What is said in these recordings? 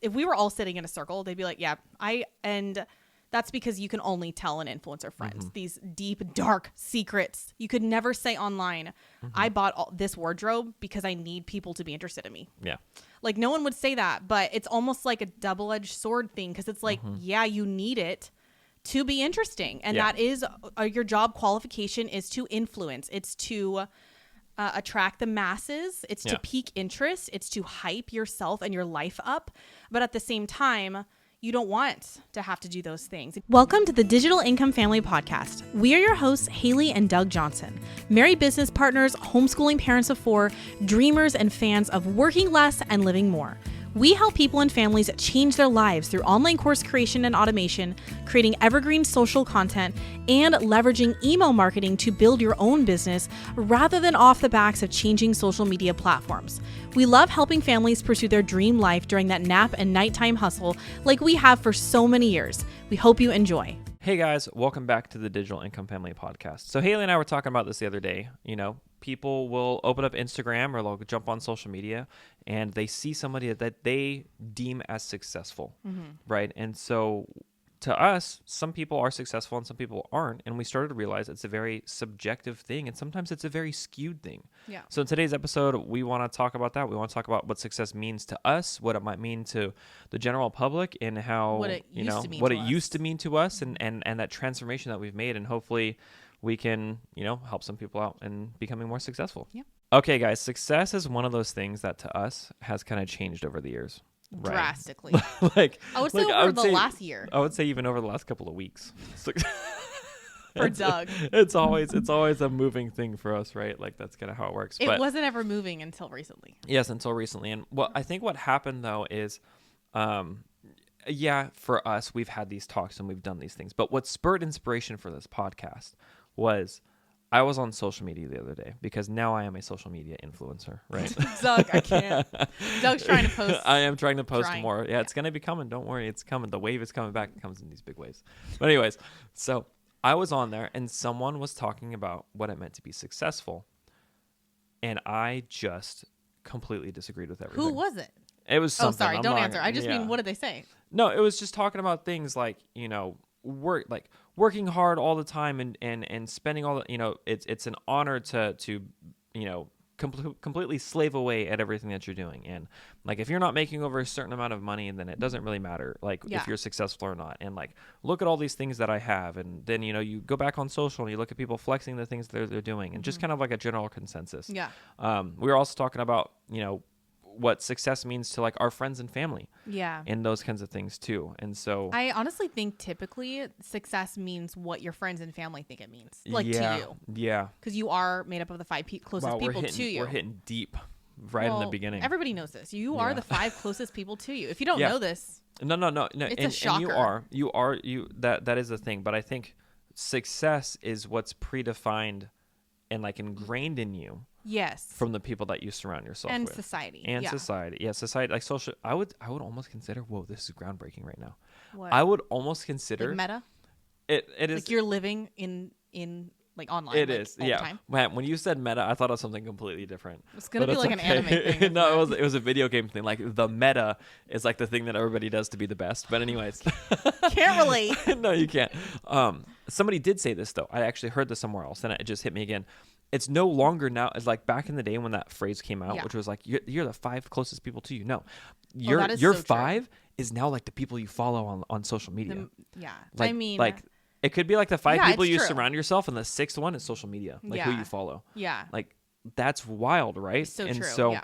if we were all sitting in a circle, they'd be like, yeah, and that's because you can only tell an influencer friend these deep, dark secrets you could never say online. I bought this wardrobe because I need people to be interested in me. Yeah. Like no one would say that, but it's almost like a double-edged sword thing. Cause it's like, yeah, you need it to be interesting. And that is your job qualification is to influence. It's to attract the masses. It's to pique interest. It's to hype yourself and your life up. But at the same time, you don't want to have to do those things. Welcome to the Digital Income Family Podcast. We are your hosts, Haley and Doug Johnson, married business partners, homeschooling parents of 4, dreamers and fans of working less and living more. We help people and families change their lives through online course creation and automation, creating evergreen social content, and leveraging email marketing to build your own business rather than off the backs of changing social media platforms. We love helping families pursue their dream life during that nap and nighttime hustle like we have for so many years. We hope you enjoy. Hey guys, welcome back to the Digital Income Family Podcast. So Haley and I were talking about this the other day. You know, people will open up Instagram or they'll jump on social media and they see somebody that they deem as successful, right? And so to us, some people are successful and some people aren't. And we started to realize it's a very subjective thing. And sometimes it's a very skewed thing. Yeah. So in today's episode, we want to talk about that. We want to talk about what success means to us, what it might mean to the general public, and how, what it used to mean to us and that transformation that we've made. And hopefully we can, help some people out in becoming more successful. Yeah. Okay, guys, success is one of those things that to us has kind of changed over the years. Right. Drastically. I would say over the last year. I would say even over the last couple of weeks. For Doug. It's always a moving thing for us, right? Like that's kind of how it works. It wasn't ever moving until recently. Yes, until recently. And I think what happened though is, for us, we've had these talks and we've done these things. But what spurred inspiration for this podcast was I was on social media the other day because now I am a social media influencer, right? Doug, I can't. Doug's trying to post. I am trying to post more. Yeah, it's going to be coming. Don't worry. It's coming. The wave is coming back. It comes in these big waves. But anyways, so I was on there and someone was talking about what it meant to be successful. And I just completely disagreed with everything. Who was it? It was something. Oh, sorry. Don't answer. I just mean, what did they say? No, it was just talking about things like, working hard all the time and spending all the, it's an honor to completely slave away at everything that you're doing. And like, if you're not making over a certain amount of money, then it doesn't really matter, if you're successful or not. And like, look at all these things that I have. And then, you go back on social and you look at people flexing the things they're doing and just kind of like a general consensus. Yeah. We were also talking about, what success means to like our friends and family. Yeah. And those kinds of things too. And so I honestly think typically success means what your friends and family think it means. To you. Yeah. Because you are made up of the 5 closest people to you. We're hitting deep in the beginning. Everybody knows this. You are the 5 closest people to you. If you don't know this. No. It's a shocker. And you are that is the thing. But I think success is what's predefined and like ingrained in you. Yes. From the people that you surround yourself with. Society. Society. Yeah, society. Like social. I would almost consider, whoa, this is groundbreaking right now. What? I would almost consider. Like meta? It is. Like you're living in like online. It like, is. all Yeah. the time. Man, when you said meta, I thought of something completely different. It's going to be like an anime thing. No, it was a video game thing. Like the meta is like the thing that everybody does to be the best. But anyways. Can't relate. No, you can't. Somebody did say this though. I actually heard this somewhere else and it just hit me again. It's no longer now. It's like back in the day when that phrase came out, which was like, you're the 5 closest people to you. No, your so 5 true. is now like the people you follow on social media. I mean, like it could be like the 5 people you true. surround yourself, and the 6th one is social media, like who you follow. Yeah, like that's wild, right? So and true. So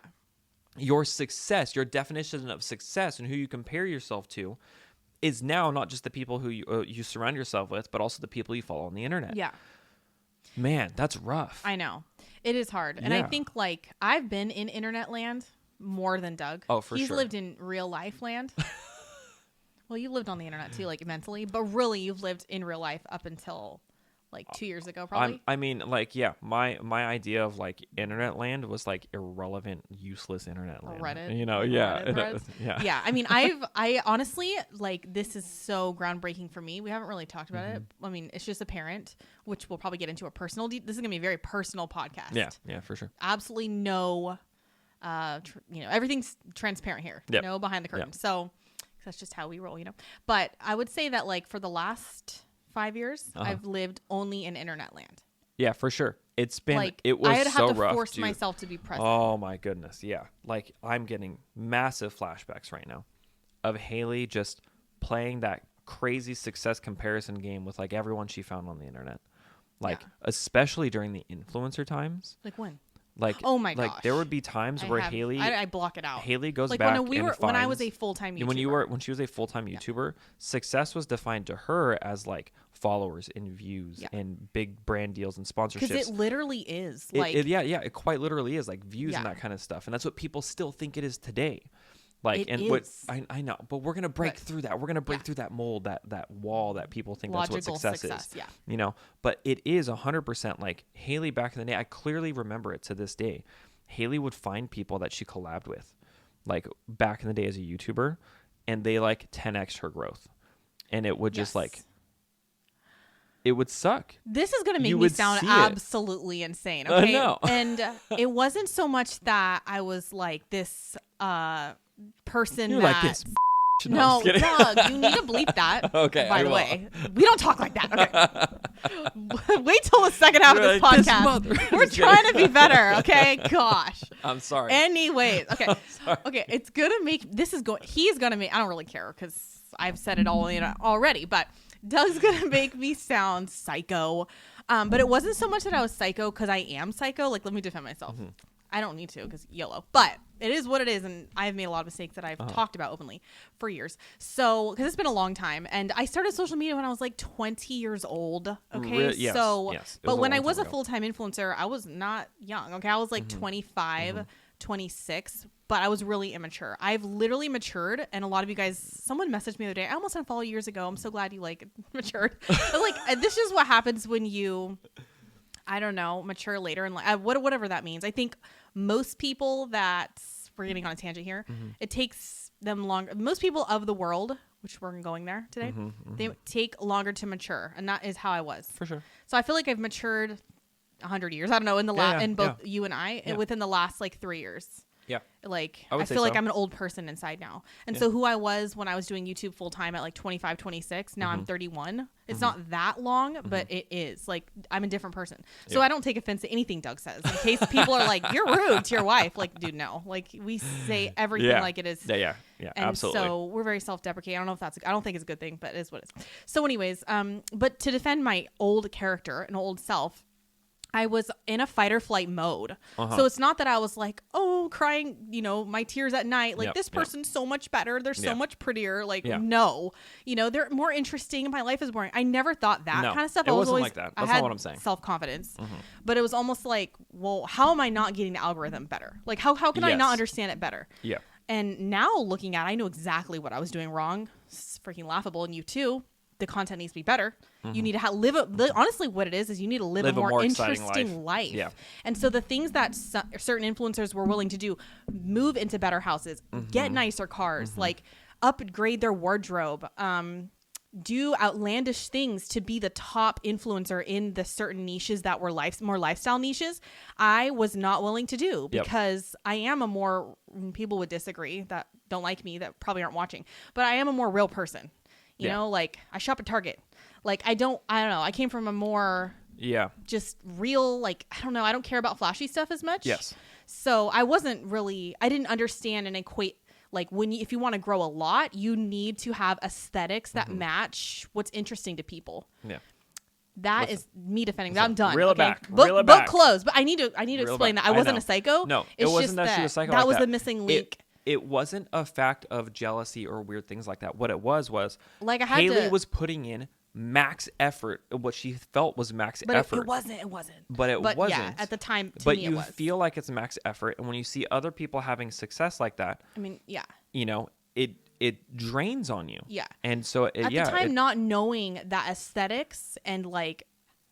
your success, your definition of success, and who you compare yourself to, is now not just the people who you surround yourself with, but also the people you follow on the internet. Yeah. Man, that's rough. I know. It is hard. And I think like I've been in internet land more than Doug. Oh, for sure. He's lived in real life land. Well, you lived on the internet too, like mentally, but really you've lived in real life up until like 2 years ago, probably. My idea of like internet land was like irrelevant, useless internet land. Reddit. Yeah. I mean, I honestly, like, this is so groundbreaking for me. We haven't really talked about it. I mean, it's just apparent, which we'll probably get into a personal. This is gonna be a very personal podcast. Yeah, for sure. Absolutely no, everything's transparent here. Yep. No behind the curtain. Yep. So, That's just how we roll, But I would say that like for the last 5 years, I've lived only in internet land. Yeah, for sure. It's been like it was I had so to rough, force dude. myself to be present. Oh my goodness, yeah. Like I'm getting massive flashbacks right now of Haley just playing that crazy success comparison game with like everyone she found on the internet. Like especially during the influencer times. Like when? Like, oh my gosh. Like there would be times where Haley, I block it out. Haley goes like back when I was a full-time YouTuber. When she was a full-time YouTuber, success was defined to her as like followers and views and big brand deals and sponsorships. Because it literally is it quite literally is like views and that kind of stuff, and that's what people still think it is today. Like, what I know, but we're gonna break through that. We're gonna break through that mold, that wall that people think that's what success is. Yeah. But it is 100% like Haley back in the day. I clearly remember it to this day. Haley would find people that she collabed with, like back in the day as a YouTuber, and they like 10x her growth, and it would just like. It would suck. This is going to make me sound absolutely insane. Okay. No. And it wasn't so much that I was like this person You're that. Like this. No, Doug, you need to bleep that. Okay. By the way, we don't talk like that. Okay. Wait till the second half of this podcast. We're trying to be better. Okay. Gosh. I'm sorry. Anyways. Okay. Okay. It's gonna make. He's gonna make. I don't really care because I've said it all already. But Doug's gonna make me sound psycho. But it wasn't so much that I was psycho because I am psycho. Like, let me defend myself. Mm-hmm. I don't need to because YOLO. But it is what it is, and I've made a lot of mistakes that I've talked about openly for years. So, because it's been a long time, and I started social media when I was like 20 years old. Okay, yes. But when I was a full-time influencer, I was not young. Okay, I was like 25, 26, but I was really immature. I've literally matured, and a lot of you guys. Someone messaged me the other day. I almost unfollowed years ago. I'm so glad you like matured. But like, this is what happens when you. I don't know, mature later in life, whatever that means. I think most people we're getting on a tangent here. It takes them longer. Most people of the world, which we're going there today, they take longer to mature, and that is how I was. For sure. So I feel like I've matured 100 years. I don't know in both you and I within the last like 3 years. Yeah. Like, I feel like I'm an old person inside now. And so who I was when I was doing YouTube full time at like 25, 26, now I'm 31. It's not that long, but it is. Like, I'm a different person. So I don't take offense to anything Doug says. In case people are like, you're rude to your wife. Like, dude, no. Like, we say everything like it is. Yeah, and absolutely. So we're very self-deprecating. I don't think it's a good thing, but it is what it is. So anyways, but to defend my old character and old self, I was in a fight or flight mode. So it's not that I was like, oh, crying, my tears at night. Like, this person's so much better. They're so much prettier. Like, no, they're more interesting. My life is boring. I never thought that kind of stuff. It wasn't like that. That's not what I'm saying. Self-confidence. But it was almost like, well, how am I not getting the algorithm better? Like, how can I not understand it better? Yeah. And now looking at it, I know exactly what I was doing wrong. It's freaking laughable. And you too. The content needs to be better. You need to honestly what it is you need to live a more interesting life. Yeah. And so the things that certain influencers were willing to do, move into better houses, get nicer cars, like upgrade their wardrobe, do outlandish things to be the top influencer in the certain niches that were more lifestyle niches, I was not willing to do because I am a more, people would disagree that don't like me, that probably aren't watching, but I am a more real person. You know, like I shop at Target. Like I don't know. I came from a more just real, like, I don't know. I don't care about flashy stuff as much. Yes. So I didn't understand and equate, like if you want to grow a lot, you need to have aesthetics that match what's interesting to people. Yeah. That is me defending that. I'm done. Reel it back. Book closed. But I need to explain that. I wasn't a psycho. No, it wasn't that she was psycho. That was the missing link. It wasn't a fact of jealousy or weird things like that. What it was like Haley was putting in max effort, what she felt was max effort. It wasn't. But it wasn't. Yeah, at the time, but me, you feel like it's max effort, and when you see other people having success like that, I mean, yeah, it drains on you. Yeah, and so at the time, not knowing that aesthetics and like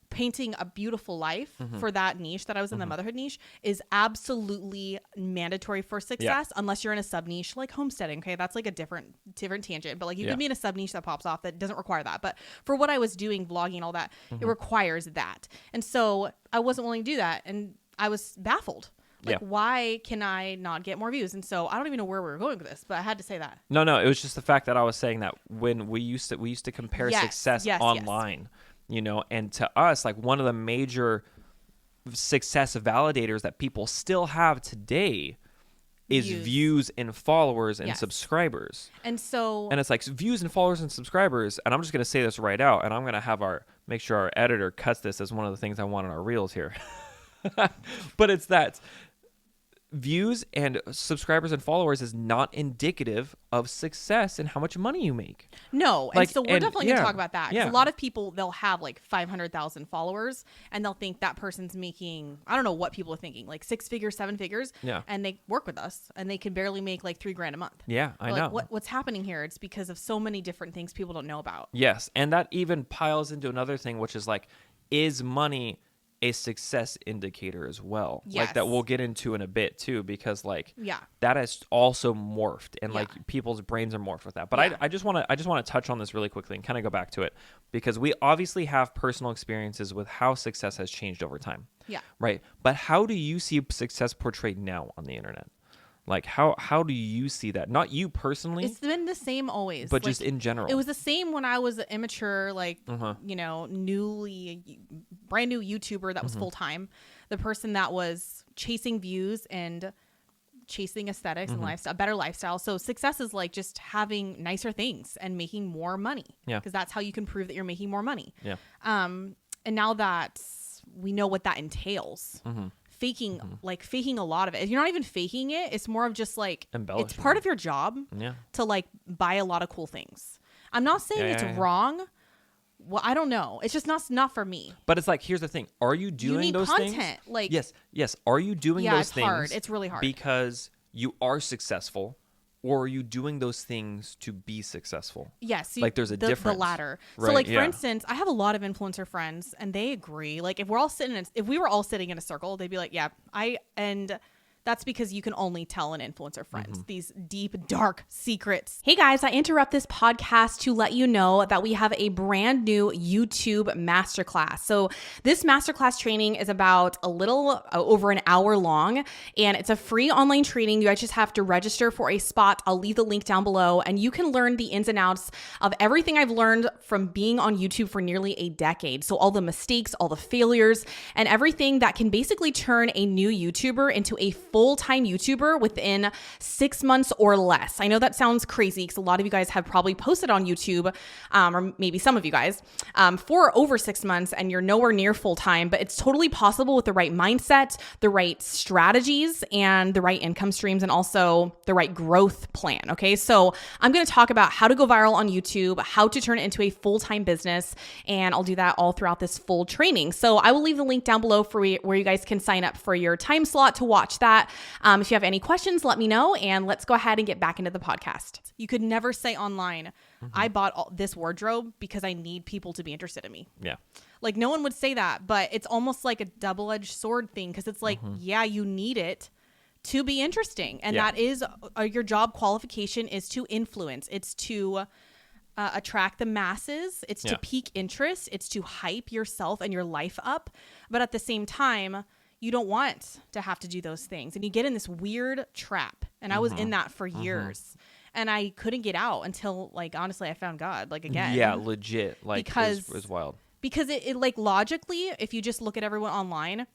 painting a beautiful life for that niche that I was in, the motherhood niche, is absolutely mandatory for success unless you're in a sub niche like homesteading. Okay, that's like a different tangent, but like you could be in a sub niche that pops off that doesn't require that. But for what I was doing, vlogging, all that, it requires that. And so I wasn't willing to do that, and I was baffled. Like, why can I not get more views? And so I don't even know where we were going with this, but I had to say that. No, it was just the fact that I was saying that when we used to compare success online, you know, and to us, like one of the major success validators that people still have today is views and followers and subscribers. And it's like views and followers and subscribers. And I'm just going to say this right out, and I'm going to have make sure our editor cuts this as one of the things I want on our reels here. But it's that views and subscribers and followers is not indicative of success and how much money you make. No. And so we're definitely going to talk about that. Because a lot of people, they'll have like 500,000 followers and they'll think that person's making, I don't know what people are thinking, like 6 figures, 7 figures. Yeah. And they work with us and they can barely make like $3,000 a month. Yeah, I know. What's happening here? It's because of so many different things people don't know about. Yes. And that even piles into another thing, which is like, is money a success indicator as well? Yes. Like that we'll get into in a bit too, because like that has also morphed and like people's brains are morphed with that. But I just want to touch on this really quickly and kind of go back to it, because we obviously have personal experiences with how success has changed over time. Yeah. Right. But how do you see success portrayed now on the internet? Like how do you see that? Not you personally. It's been the same always. But like, just in general. It was the same when I was an immature, like, you know, brand new YouTuber that was full time. The person that was chasing views and chasing aesthetics and lifestyle, better lifestyle. So success is like just having nicer things and making more money. Yeah. Because that's how you can prove that you're making more money. Yeah. And now that we know what that entails. Faking a lot of it. You're not even faking it. It's more of just like it's part of your job to like buy a lot of cool things. I'm not saying it's wrong. Well, I don't know. It's just not for me. But it's like, here's the thing. Are you doing those things? Like yes. Are you doing those things? Hard. It's really hard. Because you are successful, or are you doing those things to be successful? Yes. Like there's a difference. The latter. Right, so like, for instance, I have a lot of influencer friends and they agree. Like if we were all sitting in a circle, they'd be like, yeah, and that's because you can only tell an influencer friends these deep, dark secrets. Hey guys, I interrupt this podcast to let you know that we have a brand new YouTube masterclass. So this masterclass training is about a little over an hour long, and it's a free online training. You guys just have to register for a spot. I'll leave the link down below, and you can learn the ins and outs of everything I've learned from being on YouTube for nearly a decade. So all the mistakes, all the failures, and everything that can basically turn a new YouTuber into a full-time YouTuber within 6 months or less. I know that sounds crazy because a lot of you guys have probably posted on YouTube, or maybe some of you guys, for over 6 months and you're nowhere near full-time, but it's totally possible with the right mindset, the right strategies, and the right income streams, and also the right growth plan. Okay, so I'm going to talk about how to go viral on YouTube, how to turn it into a full-time business, and I'll do that all throughout this full training. So I will leave the link down below for where you guys can sign up for your time slot to watch that. If you have any questions, let me know, and let's go ahead and get back into the podcast. You could never say online, I bought this wardrobe because I need people to be interested in me. Yeah. Like no one would say that, but it's almost like a double-edged sword thing, because it's like, yeah, you need it to be interesting. And that is your job qualification is to influence. It's to attract the masses. It's to pique interest. It's to hype yourself and your life up. But at the same time, you don't want to have to do those things. And you get in this weird trap. And I was in that for years. And I couldn't get out until, like, honestly, I found God, like, again. Yeah, legit. Like, it was wild. Because it like, logically, if you just look at everyone online,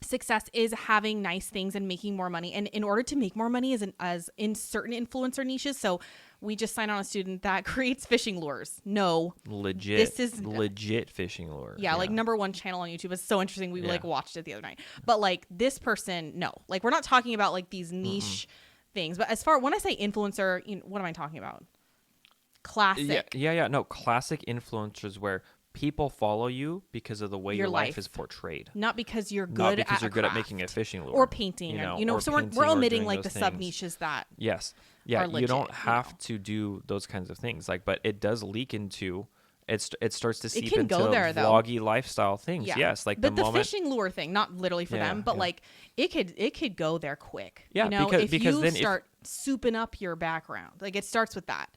success is having nice things and making more money. And in order to make more money as in certain influencer niches, so we just signed on a student that creates fishing lures. No. Legit. This is legit fishing lure. Yeah, like #1 channel on YouTube. It's so interesting. We like watched it the other night. But like this person, no. Like we're not talking about like these niche things. But when I say influencer, what am I talking about? Classic. Yeah. No, classic influencers where people follow you because of the way your life is portrayed, not because you're good at making a fishing lure or painting, so we're omitting like the sub niches that you don't have to do those kinds of things, like, but it does leak into it starts to seep into vloggy lifestyle things. Yes, like but the fishing lure thing, not literally for them, but like it could go there quick. If you start souping up your background, like it starts with that,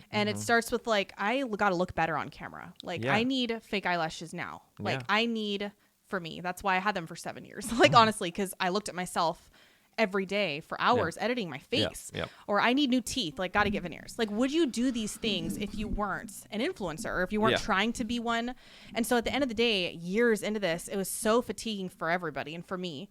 and it starts with like, I got to look better on camera. Like I need fake eyelashes now. Like I need, for me, that's why I had them for 7 years. Like honestly, because I looked at myself every day for hours editing my face, or I need new teeth, like got to get veneers. Like, would you do these things if you weren't an influencer or if you weren't trying to be one? And so at the end of the day, years into this, it was so fatiguing for everybody. And for me,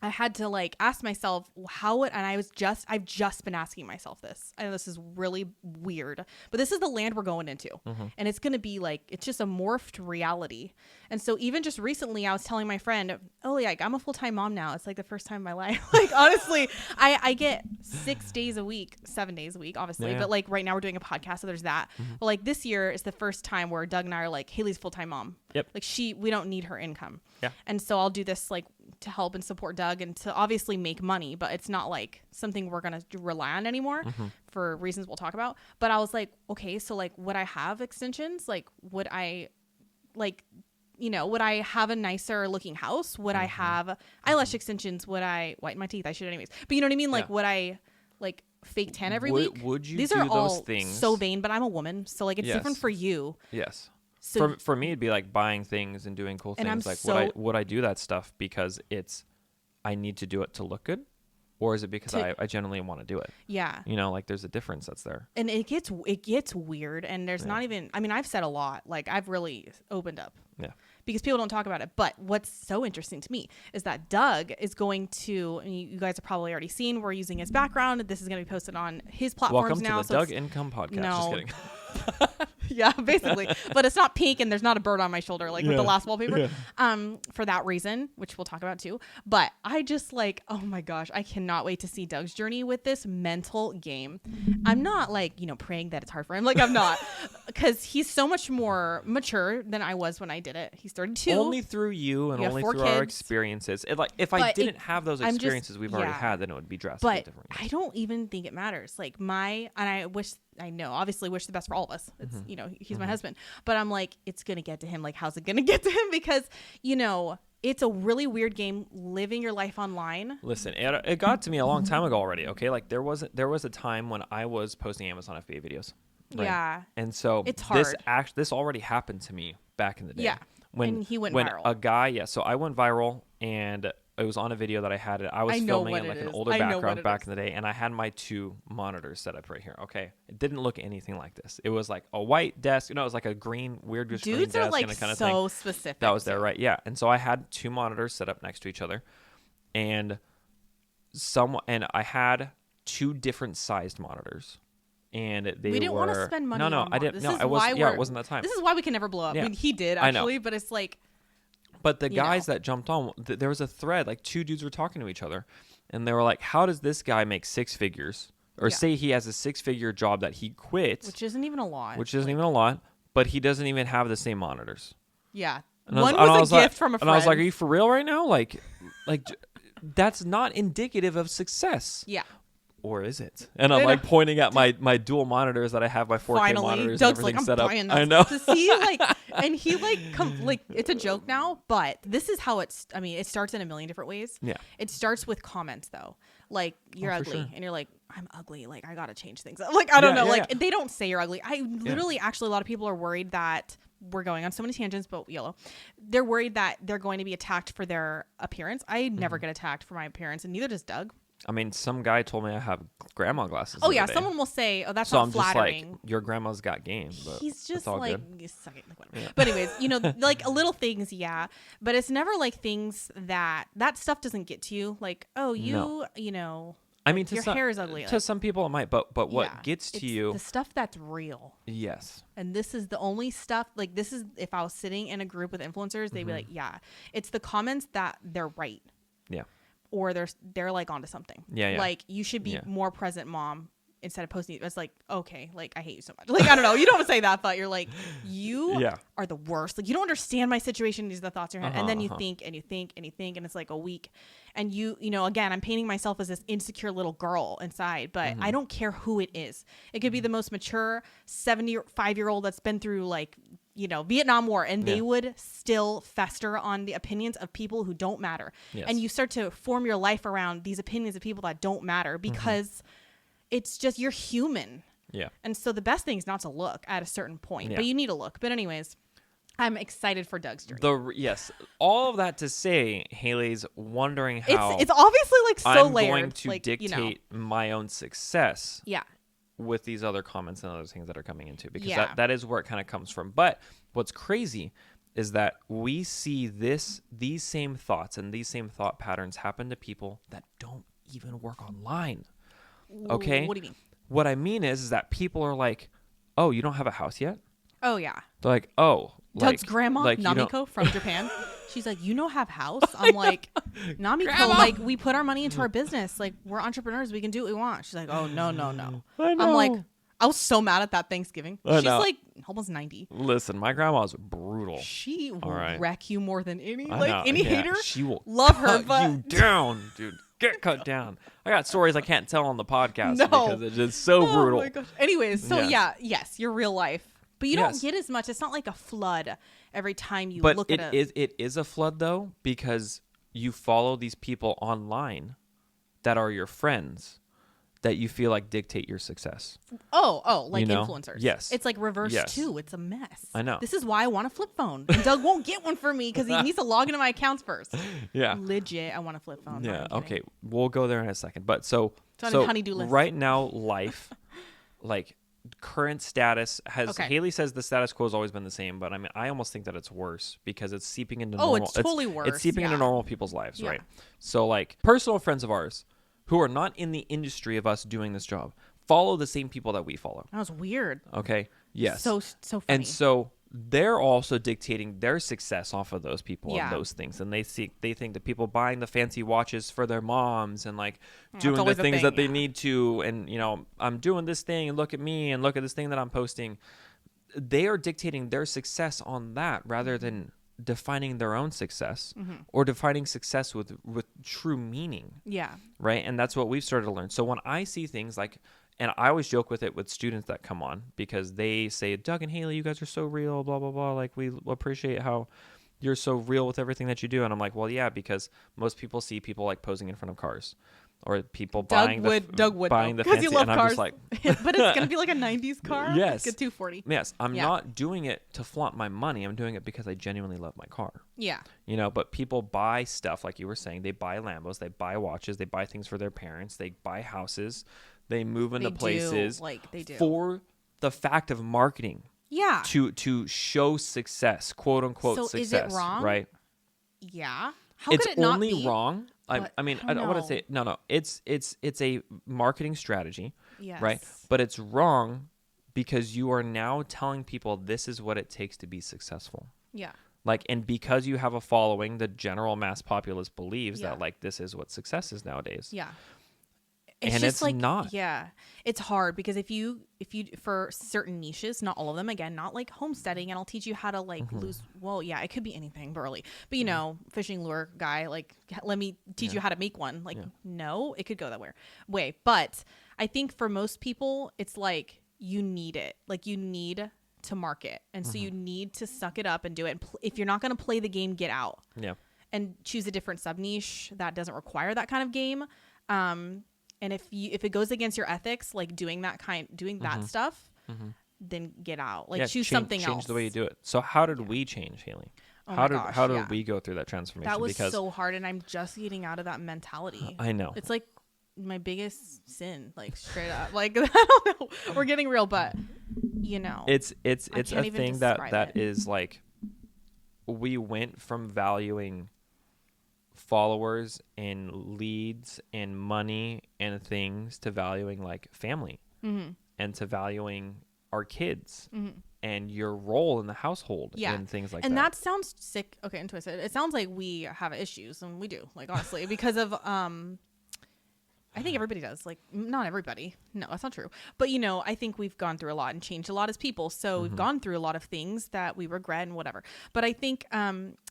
I had to like ask myself I've just been asking myself this. I know this is really weird, but this is the land we're going into. And it's going to be like, it's just a morphed reality. And so even just recently I was telling my friend, like I'm a full-time mom now. It's like the first time in my life. Like, honestly, I get 7 days a week, obviously, but like right now we're doing a podcast. So there's that. But like this year is the first time where Doug and I are like, Haley's full-time mom. Like we don't need her income. And so I'll do this like to help and support Doug and to obviously make money, but it's not like something we're going to rely on anymore for reasons we'll talk about. But I was like, okay, so like, would I have extensions? Like, would I would I have a nicer looking house? Would I have eyelash extensions? Would I whiten my teeth? I should anyways. But you know what I mean? Like, would I like fake tan every week? Would you These do are all those things? So vain, but I'm a woman. So like, it's different for you. Yes. So for me, it'd be like buying things and doing cool things. Like, would I do that stuff because I need to do it to look good, or is it because I genuinely want to do it? Yeah. You know, like there's a difference that's there. And it gets weird, and there's not even. I mean, I've said a lot. Like I've really opened up. Yeah. Because people don't talk about it. But what's so interesting to me is that Doug is going to, and you guys have probably already seen, we're using his background. This is going to be posted on his platforms now. Welcome to the Doug Income Podcast. No. Just kidding. Yeah, basically. But it's not pink and there's not a bird on my shoulder like with the last wallpaper. For that reason, which we'll talk about too. But I just like, oh my gosh, I cannot wait to see Doug's journey with this mental game. I'm not like, praying that it's hard for him. Like I'm not, because he's so much more mature than I was when I did it. He's 32. Only through you and only through our experiences. If I didn't have those experiences we've already had, then it would be drastically different. I don't even think it matters. Like obviously wish the best for all of us. It's, he's my husband, but I'm like, it's going to get to him. Like, how's it going to get to him? Because, it's a really weird game living your life online. Listen, it got to me a long time ago already. Okay. Like there was a time when I was posting Amazon FBA videos. Right? Yeah. And so it's hard. This already happened to me back in the day. Yeah. When he went viral. A guy, so I went viral and it was on a video that I had. I was filming in like an older background back in the day, and I had my 2 monitors set up right here. Okay, it didn't look anything like this. It was like a white desk. It was like a green, weird green desk are like kind of so thing. Specific. That was there, right? Yeah. And so I had 2 monitors set up next to each other, and I had 2 different sized monitors. And we didn't want to spend money. No, I didn't. No, it wasn't that time. This is why we can never blow up. Yeah. I mean, he did actually, but it's like. But the guys that jumped on, there was a thread. Like 2 dudes were talking to each other, and they were like, "How does this guy make 6 figures? Or say he has a 6-figure job that he quit, which isn't even a lot. But he doesn't even have the same monitors." Yeah, and one was a gift from a friend. And I was like, "Are you for real right now? Like, that's not indicative of success." Yeah. Or is it? And I'm like pointing at my dual monitors that I have, my 4K monitors Doug's and everything like, set up. I know. To see and he it's a joke now, but this is how it starts in a million different ways. Yeah. It starts with comments though. Like, you're ugly. And you're like, I'm ugly. Like, I got to change things up. Like, I don't know. They don't say you're ugly. I literally, actually, a lot of people are worried that we're going on so many tangents, but yellow. They're worried that they're going to be attacked for their appearance. I never get attacked for my appearance, and neither does Doug. I mean, some guy told me I have grandma glasses. Oh yeah, someone will say, "Oh, that's not flattering." Just like, your grandma's got game. But he's just like, But anyways, like little things, yeah. But it's never like things that stuff doesn't get to you. Like, oh, I mean, your hair is ugly. To some people, it might, but what gets to you, the stuff that's real. Yes. And this is the only stuff. Like, this is if I was sitting in a group with influencers, they'd be like, "Yeah, it's the comments that they're right." Yeah. Or they're like onto something. Yeah. Like, you should be more present, mom, instead of posting. It's like, okay, like, I hate you so much. Like, I don't know. You don't say that, but you're like, you are the worst. Like, you don't understand my situation. These are the thoughts in your head. And then you think and you think and you think, and it's like a week. And again, I'm painting myself as this insecure little girl inside, but I don't care who it is. It could be the most mature 75-year-old that's been through like, Vietnam War, and they would still fester on the opinions of people who don't matter. Yes. And you start to form your life around these opinions of people that don't matter because it's just, you're human. Yeah. And so the best thing is not to look at a certain point, but you need to look. But anyways, I'm excited for Doug's journey. Yes, all of that to say, Haley's wondering how it's obviously like so I'm layered. going to like, dictate my own success. Yeah. With these other comments and other things that are coming into, because Yeah. that is where it kind of comes from. But what's crazy is that we see these same thoughts and these same thought patterns happen to people that don't even work online. Okay? What do you mean? What I mean is that people are like, oh, you don't have a house yet? Oh, yeah. They're like, oh. Doug's grandma, like, Namiko from Japan, she's like, you have house? I'm like, Namiko, Grandma! like, we put our money into our business. Like, we're entrepreneurs. We can do what we want. She's like, oh, no. I know. I'm like, I was so mad at that Thanksgiving. I She's know. like almost 90. Listen, my grandma's brutal. She will right. wreck you more than any. I Like, know. any Yeah, hater. she will love her, cut but you down, dude. Get cut down. I got stories I can't tell on the podcast No. because it's just so brutal. Oh my gosh. Anyways, so Yes. yes, your real life. But you Yes. don't get as much. It's not like a flood every time you But look it at it. is a flood though, because you follow these people online that are your friends that you feel like dictate your success. Oh, like You know? influencers. Yes. It's like reverse Yes. too. It's a mess. I know. This is why I want a flip phone. And Doug won't get one for me because he needs to log into my accounts first. Yeah. Legit, I want a flip phone. No, Yeah. I'm kidding. Okay. We'll go there in a second. But so It's on a honey-do list. right now, life, like current status has Okay. Haley says the status quo has always been the same, but I mean I almost think that it's worse because it's seeping into Oh, normal. it's totally worse. It's seeping into Yeah. normal people's lives, Yeah. right? So like personal friends of ours who are not in the industry of us doing this job follow the same people that we follow. That was weird. Okay. Yes. So funny. And so they're also dictating their success off of those people Yeah. and those things. And they think that people buying the fancy watches for their moms and like That's doing the always a things thing, that they yeah. need to, and I'm doing this thing and look at me and look at this thing that I'm posting. They are dictating their success on that rather than defining their own success or defining success with true meaning. Yeah. Right. And that's what we've started to learn. So when I see things like, and I always joke with it with students that come on because they say, Doug and Haley, you guys are so real, blah, blah, blah. Like, we appreciate how you're so real with everything that you do. And I'm like, well, yeah, because most people see people like posing in front of cars or people buying the because fancy. you love and I'm cars. just like, But it's gonna be like a '90s car. Yes. like a 240. yes, I'm Yeah. not doing it to flaunt my money. I'm doing it because I genuinely love my car. Yeah. But people buy stuff, like you were saying. They buy Lambos, they buy watches, they buy things for their parents, they buy houses, they move into places They do. for the fact of marketing. Yeah. To show success, quote unquote So success. is it wrong? Right? Yeah. How It's could it not only be? wrong. But I mean, I I don't don't want to know. say no. It's a marketing strategy, Yes. right? But it's wrong because you are now telling people this is what it takes to be successful. Yeah. Like, and because you have a following, the general mass populace believes Yeah. that like this is what success is nowadays. Yeah. And just it's like, not. Yeah. It's hard because if you for certain niches, not all of them, again, not like homesteading, and I'll teach you how to like lose. Well, yeah, it could be anything, Burley. But fishing lure guy, like, let me teach you how to make one. Like, no, it could go that way. But I think for most people, it's like you need it. Like you need to market, and so you need to suck it up and do it. And if you're not going to play the game, get out. Yeah. And choose a different sub niche that doesn't require that kind of game. And if it goes against your ethics, like doing that stuff, then get out. Like choose something else. Change the way you do it. So how did we change, Haley? Oh how my did we go through that transformation? That was because so hard, and I'm just getting out of that mentality. I know. It's like my biggest sin, like straight up. Like I don't know. We're getting real, but it's a can't even thing describe that it. is like we went from valuing followers and leads and money and things to valuing like family and to valuing our kids and your role in the household and things like that. And that sounds sick. Okay, and twisted. It sounds like we have issues, and we do. Like honestly, because of I think everybody does. Like, not everybody. No, that's not true. But, I think we've gone through a lot and changed a lot as people. So we've gone through a lot of things that we regret and whatever. But I think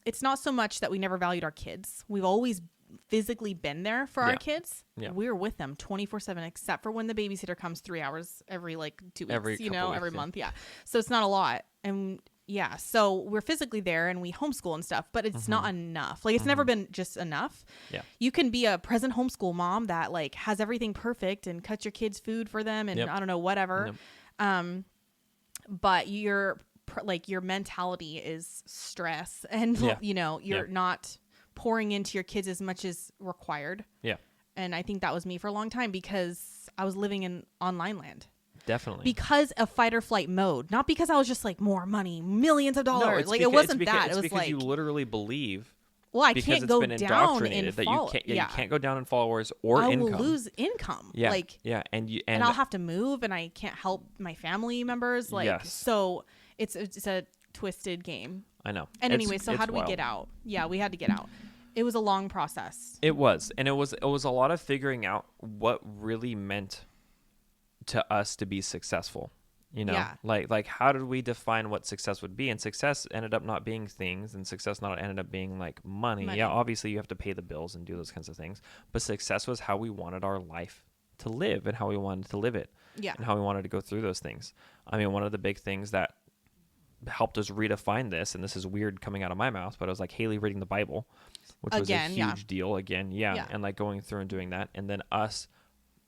it's not so much that we never valued our kids. We've always physically been there for our kids. Yeah. We're with them 24/7, except for when the babysitter comes 3 hours every 2 weeks, every weeks, month. Yeah. So it's not a lot. And yeah, so we're physically there and we homeschool and stuff, but it's not enough. Like it's never been just enough. Yeah. You can be a present homeschool mom that like has everything perfect and cuts your kids food for them and I don't know, whatever. But your like your mentality is stress and Yeah. you know, you're not pouring into your kids as much as required. Yeah. And I think that was me for a long time because I was living in online land. Definitely. Because of fight or flight mode, not because I was just like more money, millions of dollars. No, it's like because, it wasn't it's because, that. it's It was because like you literally believe. Well, I because can't it's go been down indoctrinated in that follow. you can't go down in followers or I income. will lose income. Yeah. Like and I'll have to move, and I can't help my family members. Like Yes. so, it's a twisted game. I know. And anyway, so how do we wild. get out? Yeah, we had to get out. It was a long process. It was, and it was a lot of figuring out what really meant to us to be successful. You know, Yeah. like how did we define what success would be? And success ended up not being things, and success not ended up being like money. Yeah, obviously you have to pay the bills and do those kinds of things, but success was how we wanted our life to live and how we wanted to live it. Yeah. And how we wanted to go through those things. I mean, one of the big things that helped us redefine this, and this is weird coming out of my mouth, but it was like Haley reading the Bible, which was a huge deal again. Yeah. And like going through and doing that, and then us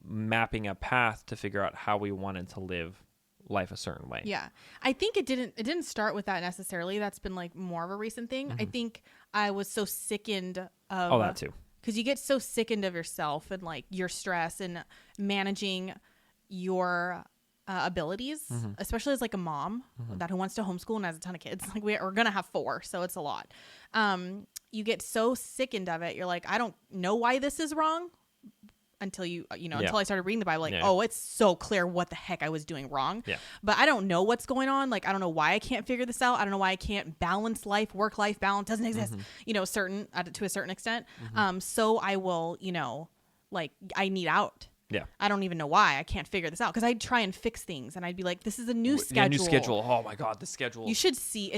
mapping a path to figure out how we wanted to live life a certain way. Yeah. I think it didn't start with that necessarily. That's been like more of a recent thing. I think I was so sickened of that too. Because you get so sickened of yourself and like your stress and managing your abilities, especially as like a mom that who wants to homeschool and has a ton of kids. Like we're gonna have 4, so it's a lot. You get so sickened of it. You're like, I don't know why this is wrong. Until until I started reading the Bible, like, oh, it's so clear what the heck I was doing wrong. Yeah. But I don't know what's going on. Like, I don't know why I can't figure this out. I don't know why I can't balance life. Work-life balance doesn't exist, to a certain extent. So I will, like I need out. Yeah. I don't even know why I can't figure this out because I'd try and fix things and I'd be like, this is a new schedule. Yeah, new schedule. Oh my God, the schedule. You should see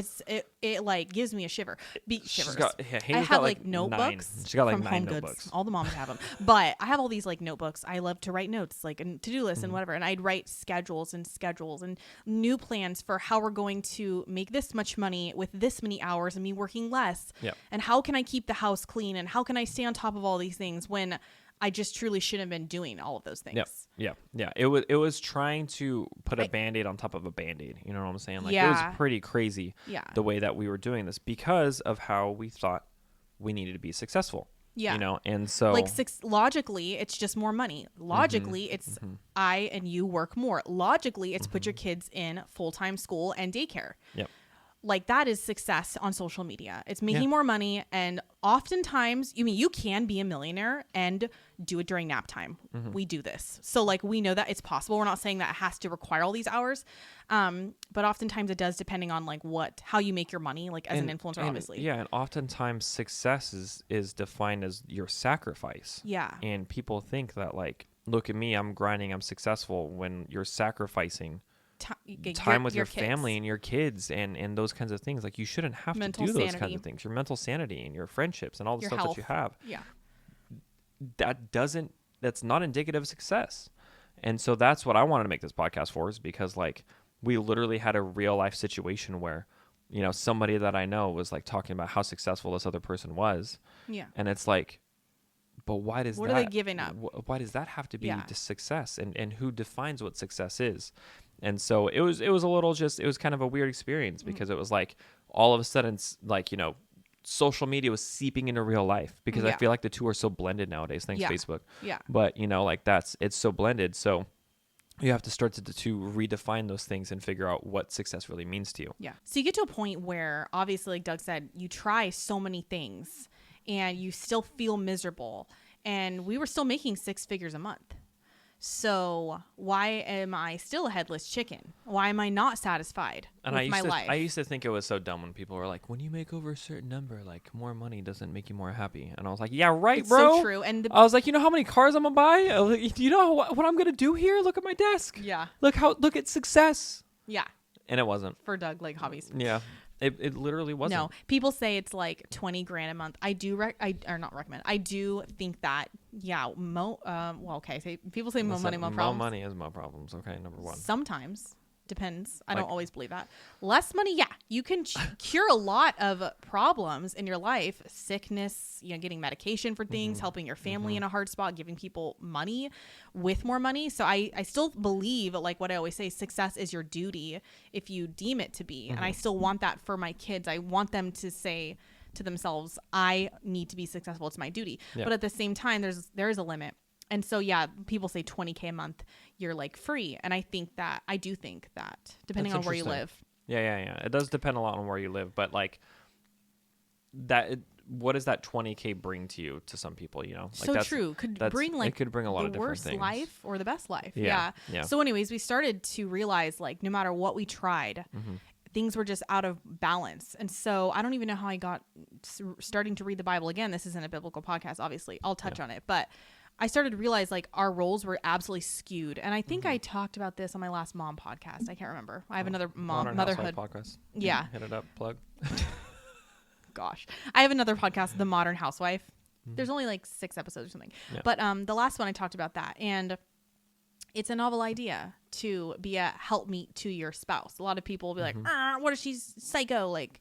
it like gives me a shiver. Shivers. I have like notebooks. She's got like from 9 Home notebooks. Goods. All the moms have them. But I have all these like notebooks. I love to write notes, like a to-do list and whatever. And I'd write schedules and new plans for how we're going to make this much money with this many hours and me working less. Yep. And how can I keep the house clean and how can I stay on top of all these things when I just truly shouldn't have been doing all of those things. Yeah. It was trying to put a Band-Aid on top of a Band-Aid. You know what I'm saying? Like it was pretty crazy the way that we were doing this because of how we thought we needed to be successful. Yeah. And so like logically, it's just more money. Logically, it's I and you work more. Logically, it's put your kids in full-time school and daycare. Yep. Like that is success on social media. It's making more money. And oftentimes, you can be a millionaire and do it during nap time. We do this. So like, we know that it's possible. We're not saying that it has to require all these hours. But oftentimes it does depending on like how you make your money, like as an influencer, obviously. Yeah. And oftentimes success is defined as your sacrifice. Yeah. And people think that like, look at me, I'm grinding, I'm successful when you're sacrificing time with your family and your kids and those kinds of things. Like you shouldn't have to do those kinds of things. Your mental sanity and your friendships and all the stuff that you have. Yeah. That's not indicative of success. And so that's what I wanted to make this podcast for, is because like we literally had a real life situation where, somebody that I know was like talking about how successful this other person was. Yeah. And it's like, but why does what are they giving up? Why does that have to be to success? And who defines what success is? And so it was a little it was kind of a weird experience because it was like all of a sudden like, social media was seeping into real life because I feel like the two are so blended nowadays. Thanks, Facebook. Yeah. But, like it's so blended. So you have to start to redefine those things and figure out what success really means to you. Yeah. So you get to a point where obviously, like Doug said, you try so many things and you still feel miserable. And we were still making 6 figures a month. So why am I still a headless chicken? Why am I not satisfied with my life? I used to think it was so dumb when people were like, when you make over a certain number, like more money doesn't make you more happy. And I was like, yeah, right, it's bro. So true. And I was like, you know how many cars I'm gonna buy? Do you know what I'm gonna do here? Look at my desk. Yeah. Look at success. Yeah. And it wasn't. For Doug, like hobbies. Yeah. It literally wasn't. No, people say it's like 20 grand a month. I do not recommend. I do think that people say more money, more problems. More money is more problems. Okay, number one. Sometimes Depends. I don't always believe that. Less money, yeah. You can cure a lot of problems in your life. Sickness, getting medication for things, helping your family in a hard spot, giving people money with more money. So I still believe, like what I always say, success is your duty if you deem it to be. And I still want that for my kids. I want them to say to themselves, I need to be successful. It's my duty. Yeah. But at the same time, there is a limit. And so, yeah, people say $20K a month, you're like free. And I do think that depending on where you live. Yeah. It does depend a lot on where you live. But like what does that $20K bring to you to some people, Like so true. It could bring a lot of different things. The worst life or the best life. Yeah. So anyways, we started to realize like no matter what we tried, things were just out of balance. And so I don't even know how I got starting to read the Bible again. This isn't a biblical podcast, obviously. I'll touch on it. But I started to realize like our roles were absolutely skewed. And I think I talked about this on my last mom podcast. I can't remember. I have another motherhood podcast. Yeah. Hit it up, plug. Gosh. I have another podcast, The Modern Housewife. There's only like 6 episodes or something. Yeah. But the last one I talked about that. And it's a novel idea to be a helpmeet to your spouse. A lot of people will be like, what if she's psycho? Like,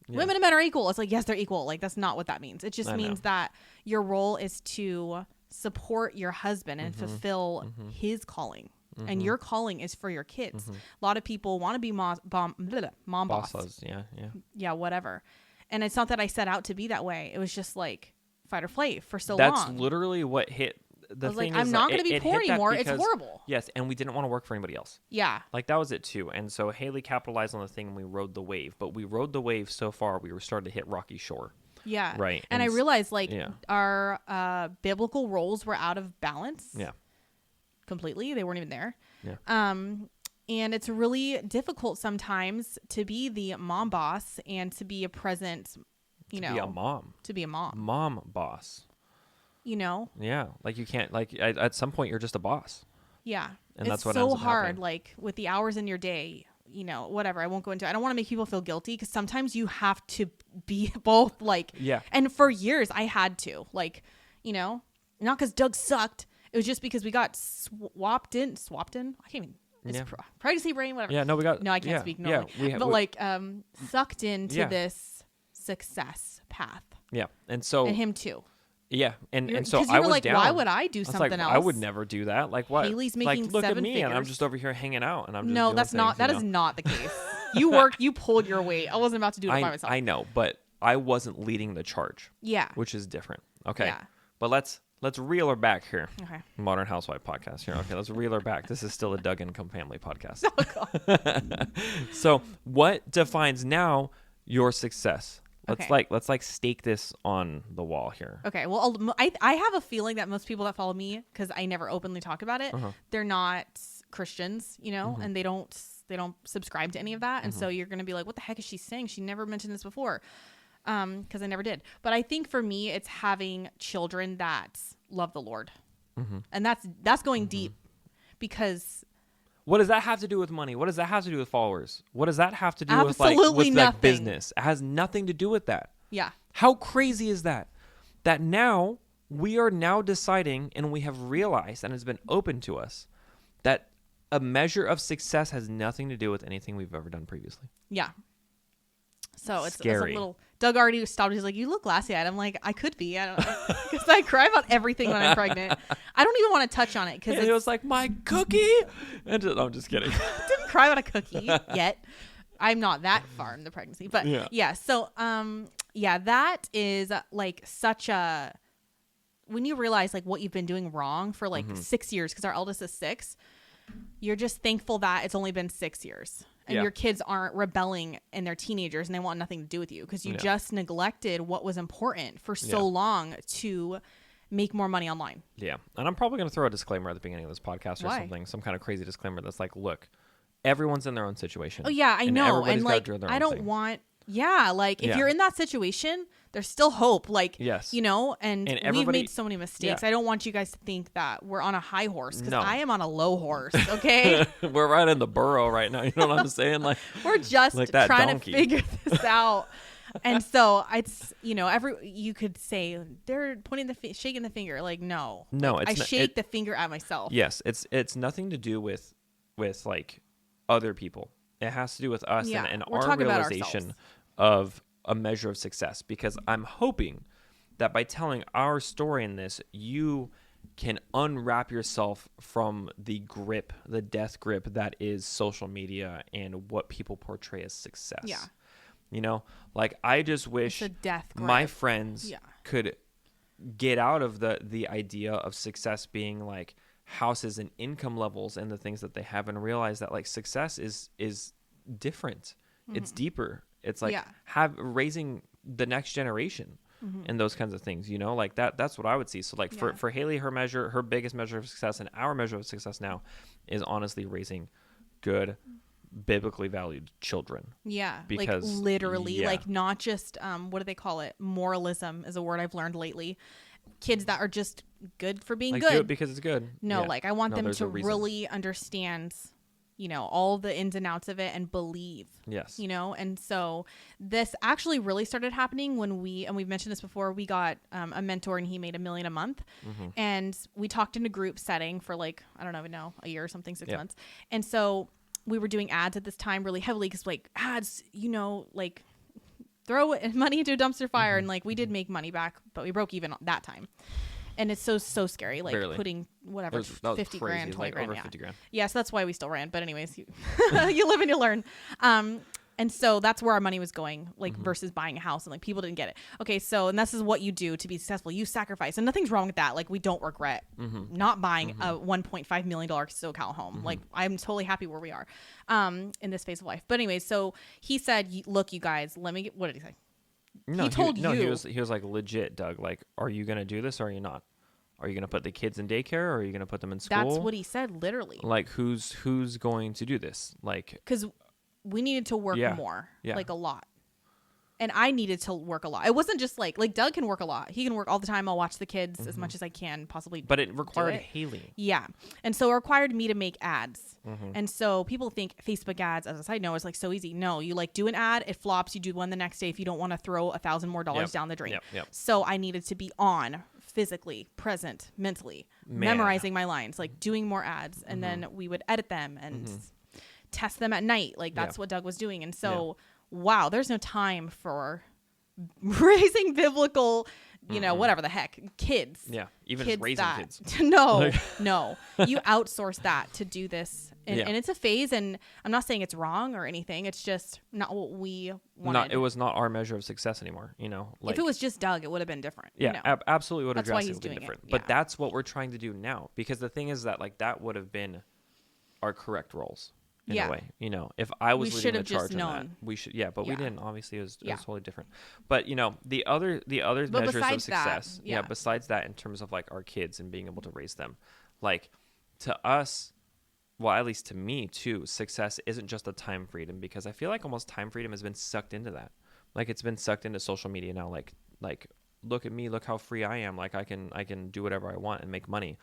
women and men are equal. It's like, yes, they're equal. Like, that's not what that means. It just means that your role is to support your husband and fulfill his calling. And your calling is for your kids. A lot of people want to be mom boss. Yeah, whatever. And it's not that I set out to be that way. It was just like fight or flight for so long. That's literally what hit. The thing like, I'm not going to be poor anymore. It's horrible. Yes, and we didn't want to work for anybody else. Yeah. Like, that was it, too. And so Haley capitalized on the thing and we rode the wave. But we rode the wave so far, we were starting to hit rocky shore. Yeah. Right. And I realized, like, our biblical roles were out of balance. Yeah. Completely. They weren't even there. Yeah. And it's really difficult sometimes to be the mom boss and to be a present, to be a mom. To be a mom. Mom boss. Yeah. Like, you can't, like, at some point, you're just a boss. Yeah. And that's what ends up so hard, happening. like, with the hours in your day, whatever. I won't go into it. I don't want to make people feel guilty because sometimes you have to be both, like, and for years I had to, like, not because Doug sucked. It was just because we got swapped in. I can't even. It's pregnancy brain, whatever. Yeah, no, we got. No, I can't speak normally. Sucked into this success path. Yeah, and him too. Yeah, and so I was like, down. Why would I do something else? I would never do that. Like, what? Haley's making look 7 at me, figures. and I'm just over here hanging out, and I'm just no, doing that's things, not. That is not the case. You worked. You pulled your weight. I wasn't about to do it by myself. I know, but I wasn't leading the charge. Yeah, which is different. Okay, yeah. But let's reel her back here. Okay, Modern Housewife podcast here. Okay, let's reel her back. This is still a Doug Income Family podcast. Oh, God. So, what defines now your success? Let's stake this on the wall here. Okay. Well, I have a feeling that most people that follow me, because I never openly talk about it, they're not Christians, and they don't subscribe to any of that, and so you're gonna be like, what the heck is she saying? She never mentioned this before, because I never did. But I think for me, it's having children that love the Lord, and that's going deep, because. What does that have to do with money? What does that have to do with followers? What does that have to do with business? It has nothing to do with that. Yeah. How crazy is that? That now we are now deciding, and we have realized, and it's been open to us, that a measure of success has nothing to do with anything we've ever done previously. Yeah. So it's a little. Doug already stopped. He's like, "You look glassy-eyed." I'm like, "I could be. I don't know," because I cry about everything when I'm pregnant. I don't even want to touch on it because it was like my cookie. And I'm just kidding. Didn't cry about a cookie yet. I'm not that far in the pregnancy, but yeah. So that is like such a. When you realize like what you've been doing wrong for like 6 years, because our eldest is 6, you're just thankful that it's only been 6 years. And your kids aren't rebelling and they're teenagers and they want nothing to do with you because you just neglected what was important for so long to make more money online. Yeah. And I'm probably going to throw a disclaimer at the beginning of this podcast or something, some kind of crazy disclaimer that's like, look, everyone's in their own situation. Oh, yeah, I know. And like, I don't thing. Want, like if you're in that situation, there's still hope. Like, and we've made so many mistakes. I don't want you guys to think that we're on a high horse because I am on a low horse. Okay. We're right in the burrow right now. You know what I'm saying? Like, we're just like trying to figure this out. And so it's, you could say they're shaking the finger. Like, no, like, I shake the finger at myself. Yes. It's nothing to do with like other people. It has to do with us and we're our talking about realization ourselves. of a measure of success, because I'm hoping that by telling our story in this, you can unwrap yourself from the grip, the death grip that is social media and what people portray as success. Yeah. You know, like I just wish my friends could get out of the idea of success being like houses and income levels and the things that they have, and realize that like success is different. It's deeper. It's like raising the next generation and those kinds of things, you know, like that's what I would see. So like for Haley, her biggest measure of success and our measure of success now is honestly raising good, biblically valued children. Yeah. Because like literally, like not just, what do they call it? Moralism is a word I've learned lately. Kids that are just good for being like good. Do it because it's good. No, like I want them to really understand, you know, all the ins and outs of it and believe. Yes. You know, and so this actually really started happening when we've mentioned this before, we got a mentor and he made $1 million a month. And we talked in a group setting for like, I don't even know, a year or something, 6 months. And so we were doing ads at this time really heavily because like ads, you know, like throw money into a dumpster fire. And like we did make money back, but we broke even that time. And it's so scary, like Barely. Putting whatever, that was 50 crazy. grand, 20 like grand. Over 50 grand. Yeah, so that's why we still ran. But anyways, you live and you learn. And so that's where our money was going, like versus buying a house, and like people didn't get it. Okay, so and this is what you do to be successful. You sacrifice, and nothing's wrong with that. Like we don't regret not buying a $1.5 million SoCal home. Like I'm totally happy where we are in this phase of life. But anyways, so he said, "Look, you guys, let me get." What did he say? No, he was like legit, Doug. Like, are you gonna do this or are you not? Are you gonna put the kids in daycare or are you gonna put them in school? That's what he said, literally. Like, who's going to do this? Like, because we needed to work more, like a lot. And I needed to work a lot. It wasn't just like Doug can work a lot. He can work all the time. I'll watch the kids as much as I can possibly. But it required Haley. Yeah. And so it required me to make ads. And so people think Facebook ads, as a side note, is like so easy. No, you like do an ad, it flops, you do one the next day if you don't want to throw $1,000 more down the drain. So I needed to be on, physically present, mentally, memorizing my lines, like doing more ads. And then we would edit them and test them at night. Like that's what Doug was doing. And so wow, there's no time for raising biblical, you know, whatever the heck, kids. Yeah, even just raising kids. No, no. You outsource that to do this. And it's a phase, and I'm not saying it's wrong or anything. It's just not what we wanted. It was not our measure of success anymore, you know. Like, if it was just Doug, it would have been different. Yeah, you know? Absolutely would have drastically been different. It. But that's what we're trying to do now. Because the thing is that, like, that would have been our correct roles. In a way, you know, if I was leading the charge on that, we should, but we didn't. Obviously, it was totally different. But you know, the other measures of success, besides that, in terms of like our kids and being able to raise them, like to us, well, at least to me too, success isn't just a time freedom, because I feel like almost time freedom has been sucked into that. Like it's been sucked into social media now. Like look at me, look how free I am. Like I can do whatever I want and make money.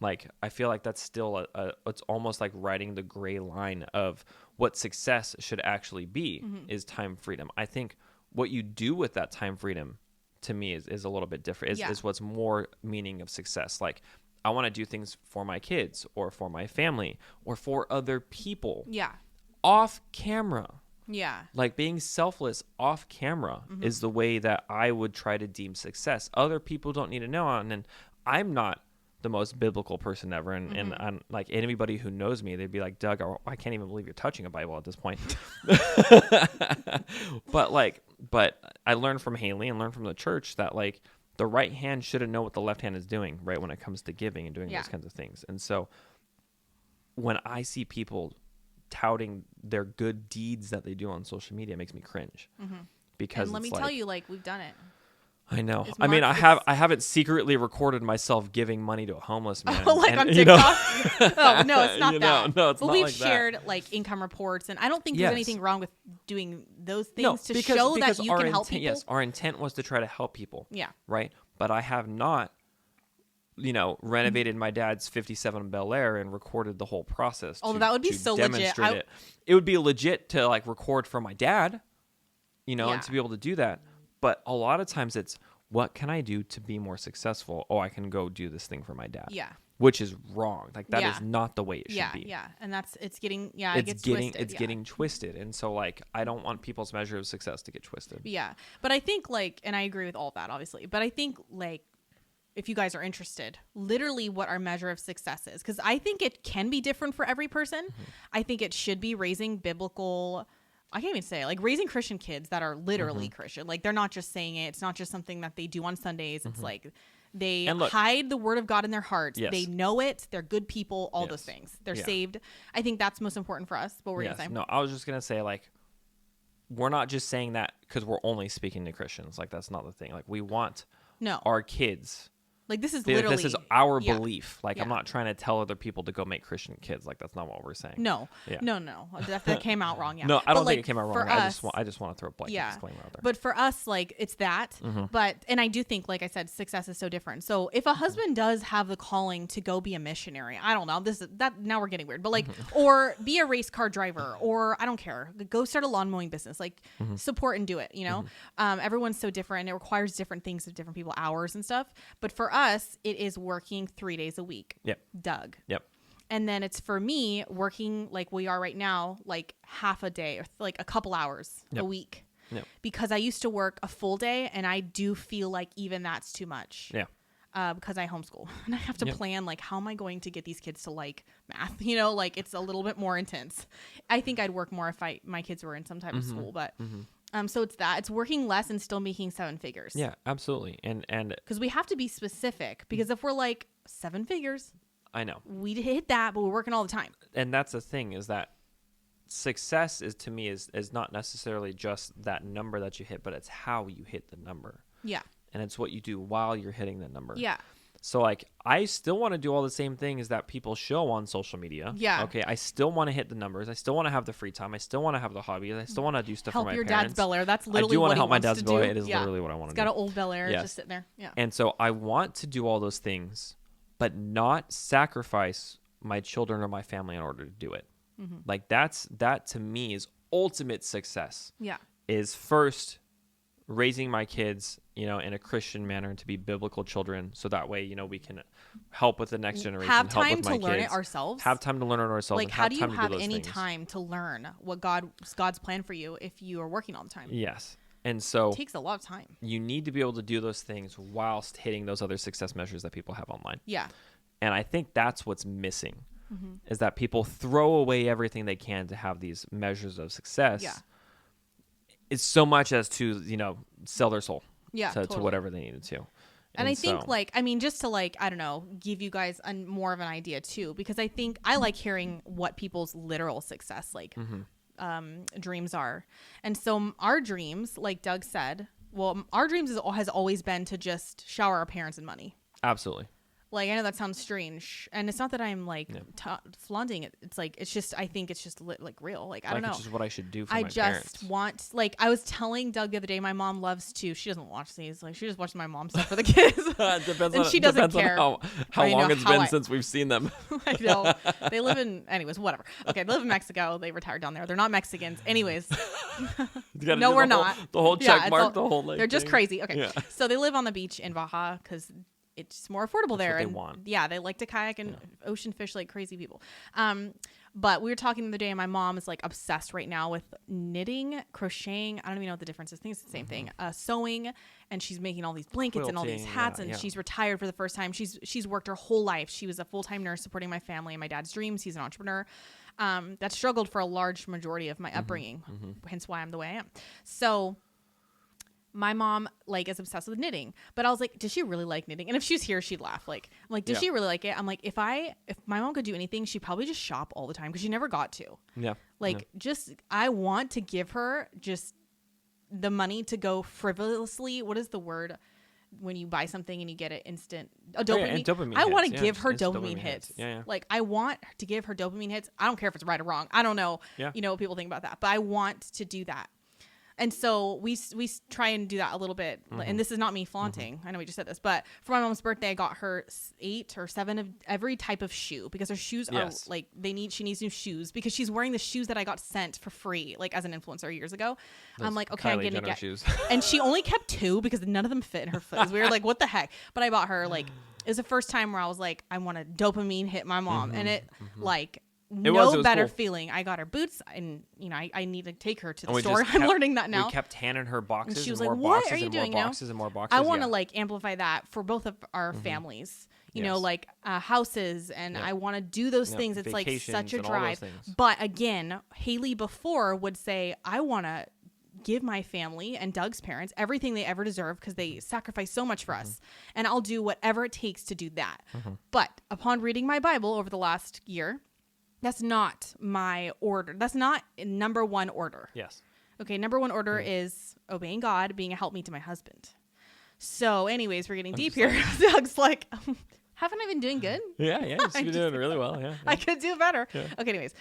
Like, I feel like that's still it's almost like riding the gray line of what success should actually be is time freedom. I think what you do with that time freedom, to me, is a little bit different, is what's more meaning of success. Like, I want to do things for my kids or for my family or for other people. Yeah. Off camera. Yeah. Like being selfless off camera is the way that I would try to deem success. Other people don't need to know. And I'm not the most biblical person ever, and I'm like, anybody who knows me, they'd be like, Doug, I can't even believe you're touching a Bible at this point. but I learned from Haley and learned from the church that like the right hand shouldn't know what the left hand is doing, right, when it comes to giving and doing those kinds of things. And so when I see people touting their good deeds that they do on social media, it makes me cringe. Because and let me tell you, like, we've done it. I know. I mean, I haven't secretly recorded myself giving money to a homeless man. Like on TikTok? Oh, no, it's not that. No, it's but not we've like shared like income reports, and I don't think there's anything wrong with doing those things to show that you can help people. Yes, our intent was to try to help people. Yeah. Right? But I have not, renovated my dad's 57 Bel Air and recorded the whole process. Oh, that would be so legit. It would be legit to like record for my dad, and to be able to do that. But a lot of times it's, what can I do to be more successful? Oh, I can go do this thing for my dad. Yeah. which is wrong. Like that Yeah. is not the way it should be. Yeah. And it gets twisted. It's getting twisted. And so like, I don't want people's measure of success to get twisted. Yeah. But I think like, and I agree with all that, obviously, but I think like, if you guys are interested, literally what our measure of success is, because I think it can be different for every person. I think it should be raising biblical, I can't even say it, like raising Christian kids that are literally Christian. Like they're not just saying it. It's not just something that they do on Sundays. It's like they hide the word of God in their hearts. Yes. They know it. They're good people, all those things. They're saved. I think that's most important for us. But we're going to say. No, I was just going to say like, we're not just saying that because we're only speaking to Christians. Like that's not the thing. Like we want our kids. Like this is literally, this is our yeah. belief. Like I'm not trying to tell other people to go make Christian kids. Like that's not what we're saying. No, no, that came out wrong. Yeah, no, I don't like, think it came out wrong. I just want to throw a blanket disclaimer out there. But for us, like it's that. But and I do think, like I said, success is so different. So if a husband does have the calling to go be a missionary, I don't know. Now we're getting weird. But like, or be a race car driver, or I don't care, go start a lawn mowing business. Like support and do it. You know, everyone's so different. It requires different things of different people, hours and stuff. But for us, it is working 3 days a week. Yep. Doug. Yep. And then it's for me working like we are right now, like half a day or like a couple hours a week. Yep. Because I used to work a full day and I do feel like even that's too much. Yeah. Because I homeschool and I have to plan like how am I going to get these kids to like math? You know, like it's a little bit more intense. I think I'd work more if my kids were in some type of school, but so it's working less and still making 7 figures. Yeah, absolutely. And because we have to be specific, because if we're like 7 figers, I know we hit that, but we're working all the time. And that's the thing, is that success to me is not necessarily just that number that you hit, but it's how you hit the number. Yeah. And it's what you do while you're hitting the number. Yeah. So like, I still want to do all the same things that people show on social media. Yeah. Okay. I still want to hit the numbers. I still want to have the free time. I still want to have the hobbies. I still want to do stuff for my parents. Help your dad's Bel Air. That's literally I do want to help my dad's Bel Air. It is literally what I want to do. He's got an old Bel Air just sitting there. Yeah. And so I want to do all those things, but not sacrifice my children or my family in order to do it. Like that to me is ultimate success. Yeah. Is first raising my kids, in a Christian manner, to be biblical children, so that way, we can help with the next generation. Have time help with to my learn kids, it ourselves. Have time to learn it ourselves. Like, how do you have any things. time to learn what God's plan for you if you are working all the time? Yes. And so it takes a lot of time. You need to be able to do those things whilst hitting those other success measures that people have online. Yeah. And I think that's what's missing, is that people throw away everything they can to have these measures of success. Yeah. It's so much as to, sell their soul to whatever they needed to. And I think just to I don't know, give you guys more of an idea too, because I think I like hearing what people's literal success dreams are. And so our dreams, like Doug said, our dreams has always been to just shower our parents in money. Absolutely. Like, I know that sounds strange, and it's not that I'm flaunting it. It's like, it's just, I think it's just real. Like, I don't know. It's just what I should do for my parents. I just want, I was telling Doug the other day, my mom loves to, she doesn't watch these. Like, she just watches my mom stuff for the kids. She doesn't care. On how long it's been since we've seen them. I know. They live anyways, whatever. Okay, they live in Mexico. They retired down there. They're not Mexicans. Anyways. No, we're not. The whole check mark, the whole they're just crazy. Okay. Yeah. So they live on the beach in Baja because it's more affordable there. What they want. Yeah, they like to kayak and ocean fish like crazy people. But we were talking the other day, and my mom is obsessed right now with knitting, crocheting. I don't even know what the difference is. I think it's the same thing. Sewing, and she's making all these blankets and all these hats. And she's retired for the first time. She's worked her whole life. She was a full-time nurse supporting my family and my dad's dreams. He's an entrepreneur. That struggled for a large majority of my upbringing, hence why I'm the way I am. So my mom is obsessed with knitting, but I was like, does she really like knitting? And if she was here, she'd laugh. I'm like, does she really like it? I'm like, if my mom could do anything, she'd probably just shop all the time because she never got to. Yeah. I want to give her just the money to go frivolously. What is the word when you buy something and you get it instant? Dopamine. I want to give her dopamine hits. Yeah. I want to give her dopamine hits. I don't care if it's right or wrong. I don't know. Yeah. What people think about that, but I want to do that. And so we try and do that a little bit. And this is not me flaunting. I know we just said this, but for my mom's birthday, I got her 8 or 7 of every type of shoe because her shoes are she needs new shoes because she's wearing the shoes that I got sent for free, as an influencer years ago. Those I'm like, okay, I'm going to get shoes. And she only kept 2 because none of them fit in her foot. We were like, what the heck? But I bought her It was the first time where I was like, I want a dopamine hit my mom. And it like, It was better cool. feeling. I got her boots, and I need to take her to the And we store. just I'm kept- learning that now. We kept handing her boxes, And she was and like, more "What boxes, are you and doing more now?" boxes, and more boxes. I want to like amplify that for both of our families. You know, Yes. like houses, and I want to do those things. It's like Vacations such a and all those drive. things. But again, Haley before would say, I want to give my family and Doug's parents everything they ever deserve because they sacrifice so much for us, and I'll do whatever it takes to do that. But upon reading my Bible over the last year, that's not my order. That's not number one order. Yes. Okay, number one order is obeying God, being a helpmeet to my husband. So anyways, we're getting deep here. Doug's like, haven't I been doing good? Yeah, you've been doing really well. Yeah. I could do better. Yeah. Okay, anyways.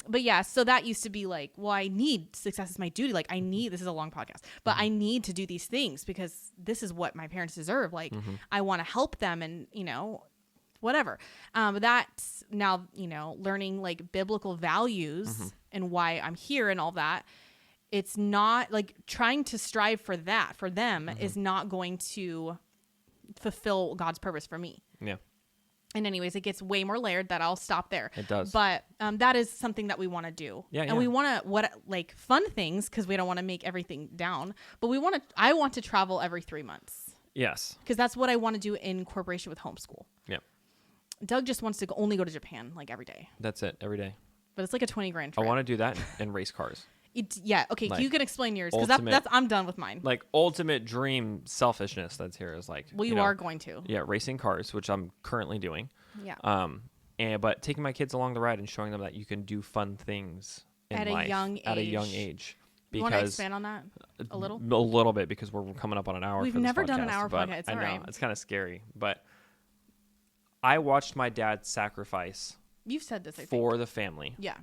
But yeah, so that used to be like, well, I need success is my duty. Like this is a long podcast, but I need to do these things because this is what my parents deserve. Like I want to help them and, whatever. That's now, learning like biblical values and why I'm here and all that. It's not like trying to strive for that for them is not going to fulfill God's purpose for me. Yeah. And anyways, it gets way more layered that I'll stop there. It does. But that is something that we want to do. Yeah. And we want to like fun things because we don't want to make everything down. But I want to travel every 3 months Yes. because that's what I want to do in corporation with homeschool. Yeah. Doug just wants to only go to Japan like every day. That's it. Every day. But it's like a 20 grand I trip. want to do that and race cars. Yeah. Okay. Like, you can explain yours because ultimate- that's I'm done with mine. Like ultimate dream selfishness that's here is like. Well, you are going to. Yeah, racing cars, which I'm currently doing. Yeah. But taking my kids along the ride and showing them that you can do fun things in At a life young at a young age. age. You want to expand on that a little? A little bit because we're coming up on an hour. We've for this never done an podcast, hour but podcast. It's I all know right. it's kind of scary, but I watched my dad sacrifice You've said this, I think. for the family. Yeah.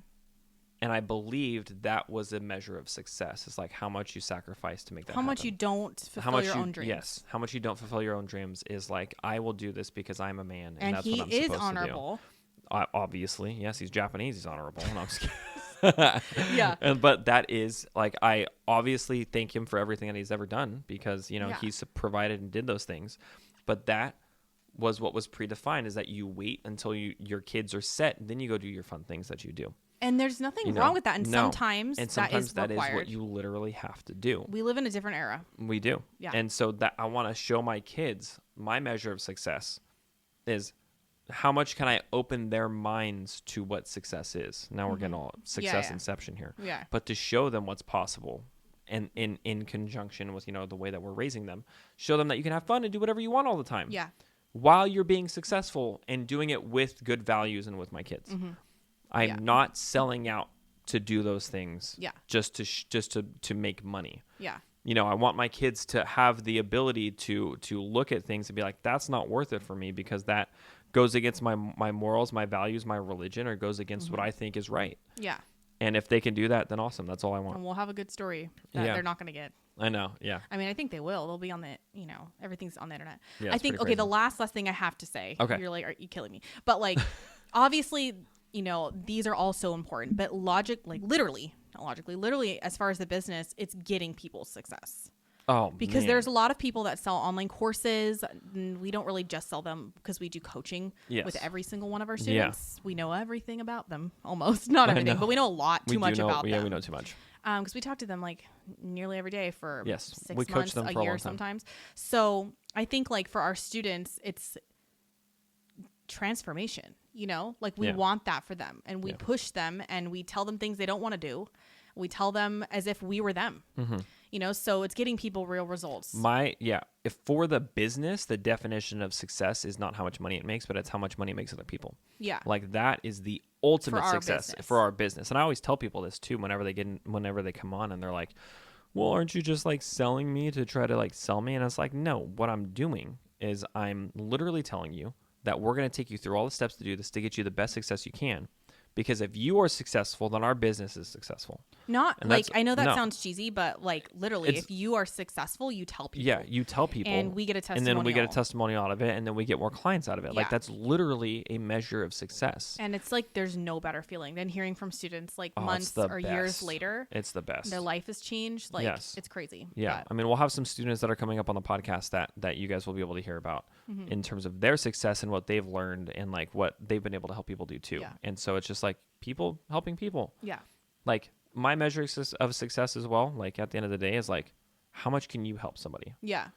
And I believed that was a measure of success. It's like how much you sacrifice to make that How much happen. you don't fulfill your own dreams. Yes. How much you don't fulfill your own dreams is like, I will do this because I'm a man. And that's he what I'm is supposed honorable. to do. Obviously. Yes, he's Japanese. He's honorable. No, I'm just kidding. Yeah. But that is like, I obviously thank him for everything that he's ever done because, he's provided and did those things. But that was what was predefined is that you wait until your kids are set. And then you go do your fun things that you do. And there's nothing wrong with that. And sometimes that is that required. is what you literally have to do. We live in a different era. We do. Yeah. And so that I want to show my kids my measure of success is how much can I open their minds to what success is. Now we're getting all success inception here. Yeah. But to show them what's possible and in conjunction with, the way that we're raising them, show them that you can have fun and do whatever you want all the time. Yeah. While you're being successful and doing it with good values and with my kids. I'm not selling out to do those things just to make money. Yeah. I want my kids to have the ability to look at things and be like, that's not worth it for me because that goes against my morals, my values, my religion, or goes against what I think is right. Yeah. And if they can do that, then awesome. That's all I want. And we'll have a good story that they're not going to get. I know. Yeah. I mean, I think they will. They'll be on the, everything's on the internet. Yeah, I think, okay, the last thing I have to say. Okay. You're like, are you killing me? But like, obviously, these are all so important, but literally, as far as the business, it's getting people success. Oh, because man. there's a lot of people that sell online courses. And we don't really just sell them because we do coaching with every single one of our students. Yeah. We know everything about them, almost. Not everything, but we know a lot too much about them. Yeah, we know too much. Because we talk to them like nearly every day for 6 coach months, them a for a year long time. sometimes. So I think like for our students, it's transformation, like we want that for them and we push them and we tell them things they don't want to do. We tell them as if we were them, so it's getting people real results. If for the business, the definition of success is not how much money it makes, but it's how much money it makes other people. Yeah. Like that is the ultimate success business. for our business. And I always tell people this too, whenever they come on and they're like, well, aren't you just like selling me to try to like sell me? And it's like, no, what I'm doing is I'm literally telling you that we're going to take you through all the steps to do this to get you the best success you can. Because if you are successful, then our business is successful. Not And like, that's- I know that no. sounds cheesy, but like literally, It's- if you are successful, you tell people. Yeah, you tell people. And we get a And testimonial. then we get a testimonial out of it, and then we get more clients out of it. Like, Yeah. that's literally a measure of success. And it's like there's no better feeling than hearing from students like Oh, it's months the or years best. later. It's the best. Their life has changed. Like, Yes. it's crazy. Yeah. But, I mean, we'll have some students that are coming up on the podcast that you guys will be able to hear about in terms of their success and what they've learned and like what they've been able to help people do too. Yeah. And so it's just like people helping people. yeah. Like my measure of success as well, like at the end of the day is like, how much can you help somebody? Yeah.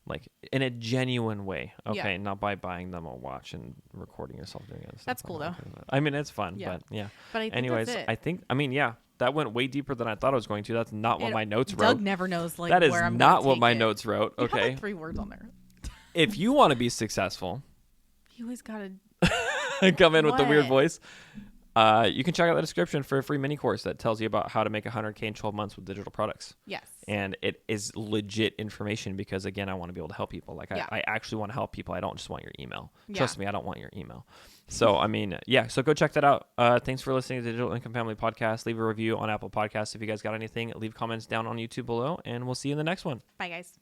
Like in a genuine way. Okay. Yeah. Not by buying them a watch and recording yourself doing it. That's cool, though. I mean, it's fun, Yeah. but yeah. But I think Anyways, that's it. I mean, yeah, that went way deeper than I thought it was going to. That's not what my notes Doug wrote. never knows like That is where I'm not gonna what take my it. notes wrote. You have, Okay. like 3 words on there. If you want to be successful, You always gotta. come in with the weird What? voice. You can check out the description for a free mini course that tells you about how to make $100K in 12 months with digital products. Yes. And it is legit information because, again, I want to be able to help people. Like, Yeah. I actually want to help people. I don't just want your email. Yeah. Trust me, I don't want your email. So, I mean, yeah. So go check that out. Thanks for listening to the Digital Income Family Podcast. Leave a review on Apple Podcasts. If you guys got anything, leave comments down on YouTube below, and we'll see you in the next one. Bye, guys.